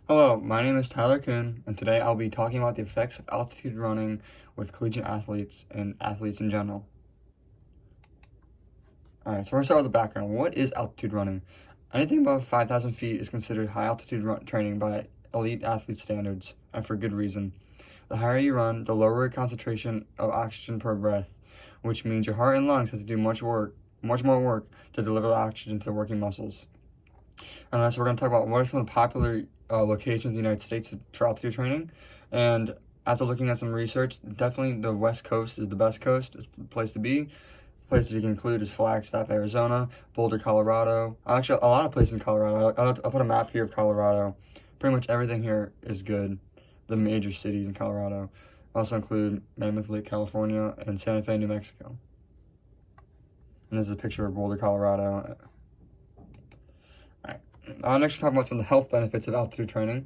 Hello, my name is Tyler Kuhn, and today I'll be talking about the effects of altitude running with collegiate athletes and athletes in general. Alright, so we're going to start with the background. What is altitude running? Anything above 5,000 feet is considered high altitude training by elite athlete standards, and for good reason. The higher you run, the lower your concentration of oxygen per breath, which means your heart and lungs have to do much more work to deliver the oxygen to the working muscles. And so we're going to talk about what are some of the popular locations in the United States for altitude training. And after looking at some research, definitely the West Coast is the best place to be. Places you can include is Flagstaff, Arizona, Boulder, Colorado. Actually, a lot of places in Colorado. I'll put a map here of Colorado. Pretty much everything here is good. The major cities in Colorado also include Mammoth Lake, California, and Santa Fe, New Mexico. And this is a picture of Boulder, Colorado. Next, we're talking about some of the health benefits of altitude training.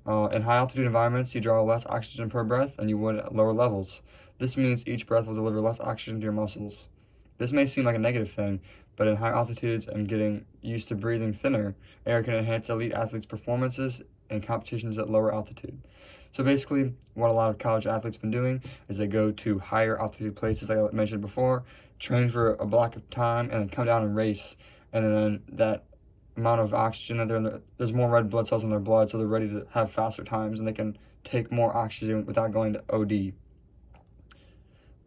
In high altitude environments, you draw less oxygen per breath than you would at lower levels. This means each breath will deliver less oxygen to your muscles. This may seem like a negative thing, but in high altitudes and getting used to breathing thinner, air can enhance elite athletes' performances in competitions at lower altitude. So basically, what a lot of college athletes have been doing is they go to higher altitude places, like I mentioned before, train for a block of time, and then come down and race. And then that amount of oxygen, there's more red blood cells in their blood, so they're ready to have faster times, and they can take more oxygen without going to OD.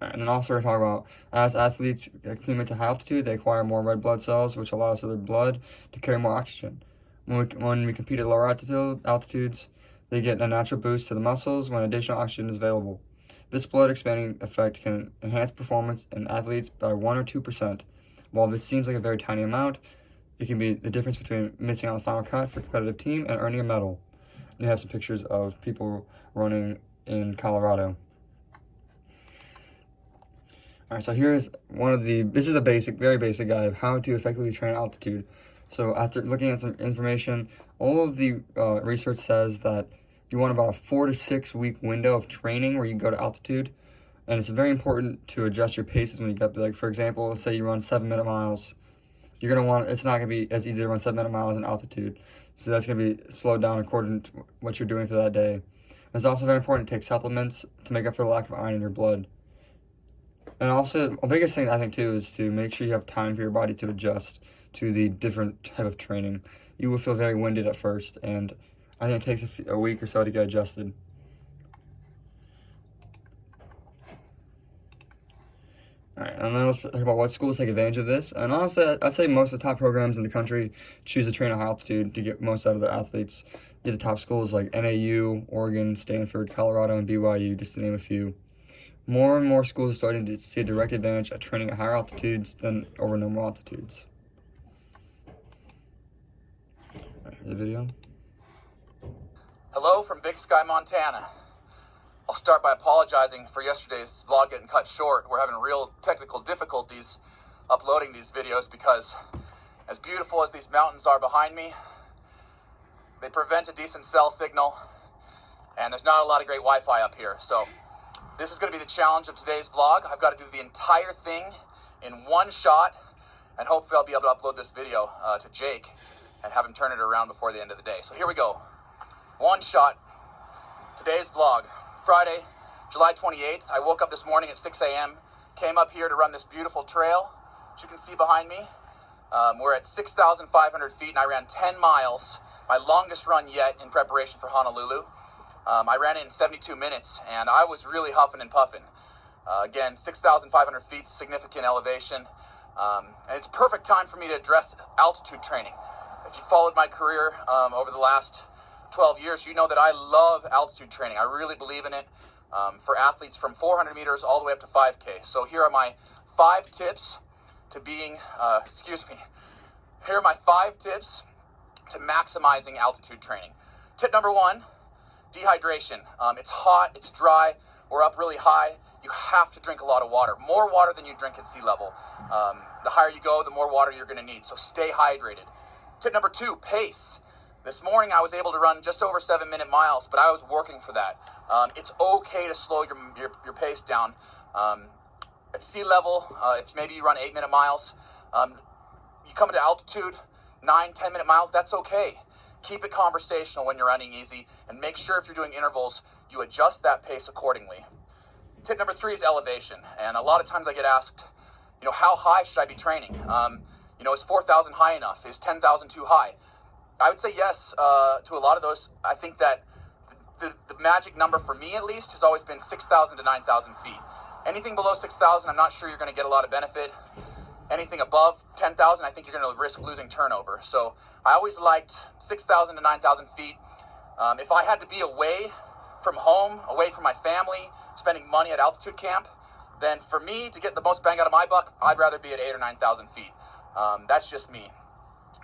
And then also we're talking about, as athletes acclimate to high altitude, they acquire more red blood cells, which allows for their blood to carry more oxygen. When we compete at lower altitudes, they get a natural boost to the muscles when additional oxygen is available. This blood expanding effect can enhance performance in athletes by 1 or 2%. While this seems like a very tiny amount, it can be the difference between missing on the final cut for a competitive team and earning a medal. And you have some pictures of people running in Colorado. Alright, so here's this is a very basic guide of how to effectively train altitude. So after looking at some information, all of the research says that you want about a 4 to 6 week window of training where you go to altitude. And it's very important to adjust your paces when you get there. Like, for example, let's say you run 7-minute miles. It's not going to be as easy to run 7-minute miles in altitude. So that's going to be slowed down according to what you're doing for that day. It's also very important to take supplements to make up for the lack of iron in your blood. And also, a biggest thing I think too is to make sure you have time for your body to adjust to the different type of training. You will feel very winded at first, and I think it takes a week or so to get adjusted. Alright, and then let's talk about what schools take advantage of this. And honestly, I'd say most of the top programs in the country choose to train at high altitude to get most out of their athletes. You have the top schools like NAU, Oregon, Stanford, Colorado, and BYU, just to name a few. More and more schools are starting to see a direct advantage at training at higher altitudes than over normal altitudes. Alright, here's the video. Hello from Big Sky, Montana. I'll start by apologizing for yesterday's vlog getting cut short. We're having real technical difficulties uploading these videos because as beautiful as these mountains are behind me, they prevent a decent cell signal, and there's not a lot of great Wi-Fi up here. So this is going to be the challenge of today's vlog. I've got to do the entire thing in one shot, and hopefully I'll be able to upload this video to Jake and have him turn it around before the end of the day. So here we go. One shot. Today's vlog. Friday, July 28th. I woke up this morning at 6 a.m., came up here to run this beautiful trail, which you can see behind me. We're at 6,500 feet, and I ran 10 miles, my longest run yet in preparation for Honolulu. I ran it in 72 minutes, and I was really huffing and puffing. Again, 6,500 feet, significant elevation, and it's perfect time for me to address altitude training. If you followed my career over the last 12 years, you know that I love altitude training. I really believe in it for athletes from 400 meters all the way up to 5K. So here are my 5 tips to being, here are my 5 tips to maximizing altitude training. Tip number 1, dehydration. It's hot, it's dry, we're up really high. You have to drink a lot of water, more water than you drink at sea level. The higher you go, the more water you're gonna need, so stay hydrated. Tip number 2, pace. This morning I was able to run just over 7-minute miles, but I was working for that. It's okay to slow your pace down. At sea level, if maybe you run 8-minute miles, you come into altitude, 9-10 minute miles, that's okay. keep it conversational when you're running easy, and make sure if you're doing intervals, you adjust that pace accordingly. Tip number 3 is elevation. And a lot of times I get asked, how high should I be training? Is 4,000 high enough? Is 10,000 too high? I would say yes to a lot of those. I think that the magic number for me, at least, has always been 6,000 to 9,000 feet. Anything below 6,000, I'm not sure you're going to get a lot of benefit. Anything above 10,000, I think you're going to risk losing turnover. So I always liked 6,000 to 9,000 feet. If I had to be away from home, away from my family, spending money at altitude camp, then for me to get the most bang out of my buck, I'd rather be at 8,000 or 9,000 feet. That's just me.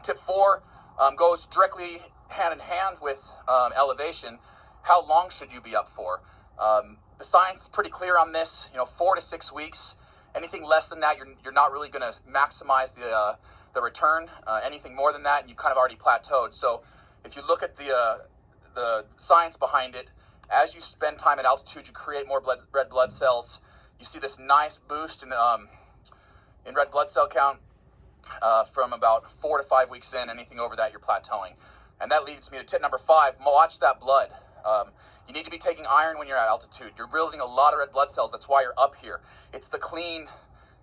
Tip 4 goes directly hand in hand with elevation. How long should you be up for? The science is pretty clear on this. 4 to 6 weeks. Anything less than that, you're not really going to maximize the return. Anything more than that, and you've kind of already plateaued. So if you look at the science behind it, as you spend time at altitude, you create more red blood cells. You see this nice boost in red blood cell count from about 4 to 5 weeks in. Anything over that, you're plateauing. And that leads me to tip number 5, watch that blood. You need to be taking iron when you're at altitude. You're building a lot of red blood cells. That's why you're up here. It's the clean,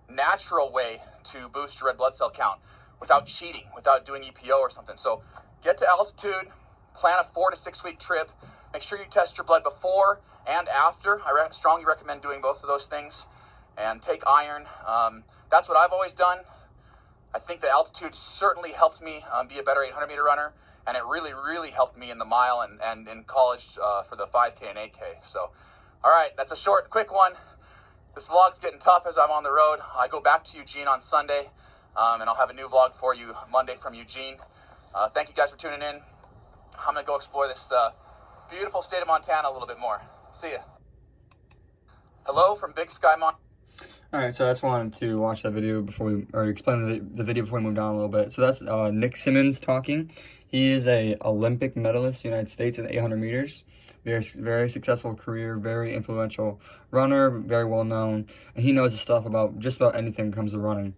natural way to boost your red blood cell count without cheating, without doing EPO or something. So get to altitude, plan a 4 to 6 week trip. Make sure you test your blood before and after. I strongly recommend doing both of those things. And take iron. That's what I've always done. I think the altitude certainly helped me be a better 800-meter runner. And it really, really helped me in the mile and in college for the 5K and 8K. So, all right, that's a short, quick one. This vlog's getting tough as I'm on the road. I go back to Eugene on Sunday, and I'll have a new vlog for you Monday from Eugene. Thank you guys for tuning in. I'm going to go explore this beautiful state of Montana a little bit more. See ya. Hello from Big Sky, Montana. Alright, so I just wanted to watch that video explain the video before we move on a little bit. So that's Nick Symmonds talking. He is a Olympic medalist, United States, in 800 meters. Very, very successful career, very influential runner, very well known, and he knows his stuff about just about anything when it comes to running.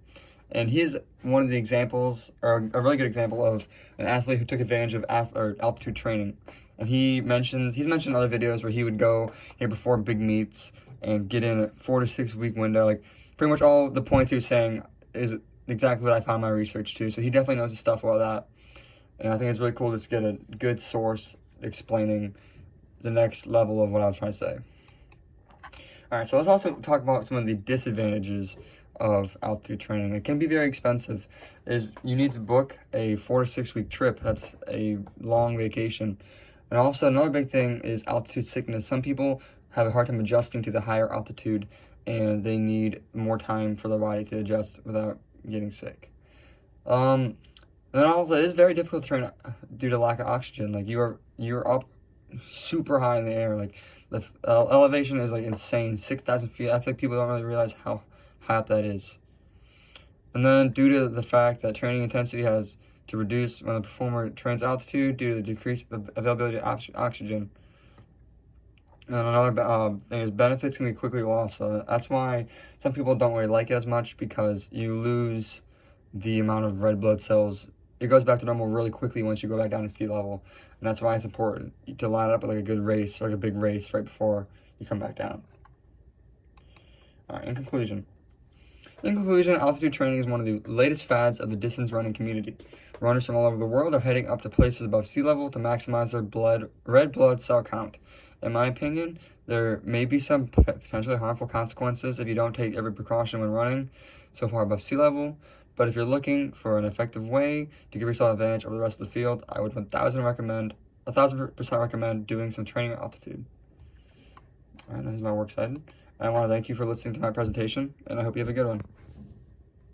And he's one of the examples, or a really good example of an athlete who took advantage of altitude training. And he's mentioned other videos where he would go before big meets and get in a 4 to 6 week window. Like pretty much all the points he was saying is exactly what I found in my research too. So he definitely knows his stuff about that. And I think it's really cool to just get a good source explaining the next level of what I was trying to say. Alright, so let's also talk about some of the disadvantages of altitude training. It can be very expensive. You need to book a 4 to 6 week trip. That's a long vacation. And also another big thing is altitude sickness. Some people have a hard time adjusting to the higher altitude, and they need more time for their body to adjust without getting sick. And then also, it is very difficult to train due to lack of oxygen. Like you're up super high in the air. Like the elevation is like insane, 6,000 feet. I think people don't really realize how high up that is. And then due to the fact that training intensity has to reduce when the performer trains altitude due to the decreased availability of oxygen. And another thing is benefits can be quickly lost. So that's why some people don't really like it as much, because you lose the amount of red blood cells. It goes back to normal really quickly once you go back down to sea level. And that's why it's important to line up with like a good race, like a big race right before you come back down. All right, in conclusion, altitude training is one of the latest fads of the distance running community. Runners from all over the world are heading up to places above sea level to maximize their red blood cell count. In my opinion, there may be some potentially harmful consequences if you don't take every precaution when running so far above sea level. But if you're looking for an effective way to give yourself advantage over the rest of the field, I would 1,000% recommend doing some training at altitude. All right, that is my works cited. I want to thank you for listening to my presentation, and I hope you have a good one.